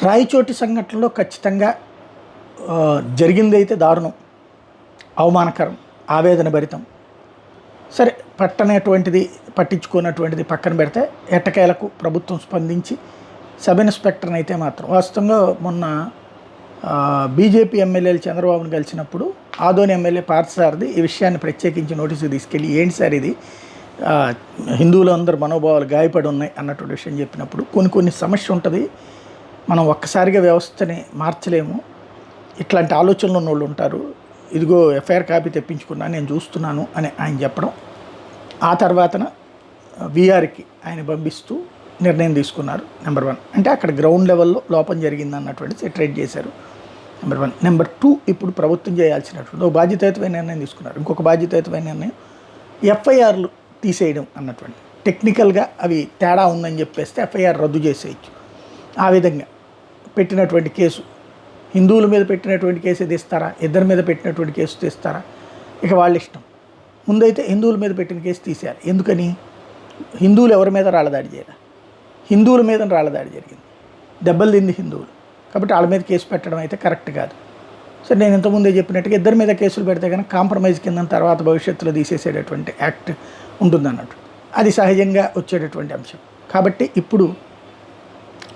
రాయచోటి సంఘటనలో ఖచ్చితంగా జరిగిందైతే దారుణం, అవమానకరం, ఆవేదన భరితం. సరే, పట్టించుకున్నటువంటిది పక్కన పెడితే ఎట్టకేలకు ప్రభుత్వం స్పందించి సబ్ ఇన్స్పెక్టర్ని అయితే మాత్రం వాస్తవంగా మొన్న బీజేపీ ఎమ్మెల్యేలు చంద్రబాబును కలిసినప్పుడు ఆదోని ఎమ్మెల్యే పార్థసారథి ఈ విషయాన్ని ప్రత్యేకించి నోటీసు తీసుకెళ్ళి, ఏంటి సార్ ఇది, హిందువులందరూ మనోభావాలు గాయపడి ఉన్నాయి అన్నటువంటి విషయం చెప్పినప్పుడు కొన్ని సమస్య ఉంటుంది, మనం ఒక్కసారిగా వ్యవస్థని మార్చలేము, ఇట్లాంటి ఆలోచనలు ఉన్న వాళ్ళు ఉంటారు, ఇదిగో ఎఫ్ఐఆర్ కాపీ తెప్పించుకున్నా నేను చూస్తున్నాను అని ఆయన చెప్పడం. ఆ తర్వాతన వీఆర్కి ఆయన పంపిస్తూ నిర్ణయం తీసుకున్నారు. నెంబర్ 1 అంటే అక్కడ గ్రౌండ్ లెవెల్లో లోపం జరిగింది అన్నటువంటి సెటరేట్ చేశారు. నెంబర్ 1. నెంబర్ 2, ఇప్పుడు ప్రభుత్వం చేయాల్సినటువంటి ఒక బాధ్యతాయుతమైన నిర్ణయం తీసుకున్నారు. ఇంకొక బాధ్యతాయుతమైన నిర్ణయం ఎఫ్ఐఆర్లు తీసేయడం అన్నటువంటి. టెక్నికల్గా అవి తేడా ఉందని చెప్పేస్తే ఎఫ్ఐఆర్ రద్దు చేసేయచ్చు. ఆ విధంగా పెట్టినటువంటి కేసు, హిందువుల మీద పెట్టినటువంటి కేసు తీస్తారా, ఇద్దరి మీద పెట్టినటువంటి కేసు తీస్తారా, ఇక వాళ్ళ ఇష్టం. ముందైతే హిందువుల మీద పెట్టిన కేసు తీసేయాలి. ఎందుకని? హిందువులు ఎవరి మీద రాళ్ళదాడి చేయాలి? హిందువుల మీద రాళ్ళదాడి జరిగింది, దెబ్బలు తింది హిందువులు, కాబట్టి వాళ్ళ మీద కేసు పెట్టడం అయితే కరెక్ట్ కాదు. సరే, నేను ఇంతకుముందే చెప్పినట్టుగా ఇద్దరి మీద కేసులు పెడితే కనుక కాంప్రమైజ్ కింద తర్వాత భవిష్యత్తులో తీసేసేటటువంటి యాక్ట్ ఉంటుందన్నట్టు. అది సహజంగా వచ్చేటటువంటి అంశం. కాబట్టి ఇప్పుడు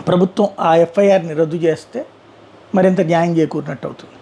ప్రభుత్వం ఆ ఎఫ్ఐఆర్ని రద్దు చేస్తే మరింత న్యాయం చేకూరినట్టు అవుతుంది.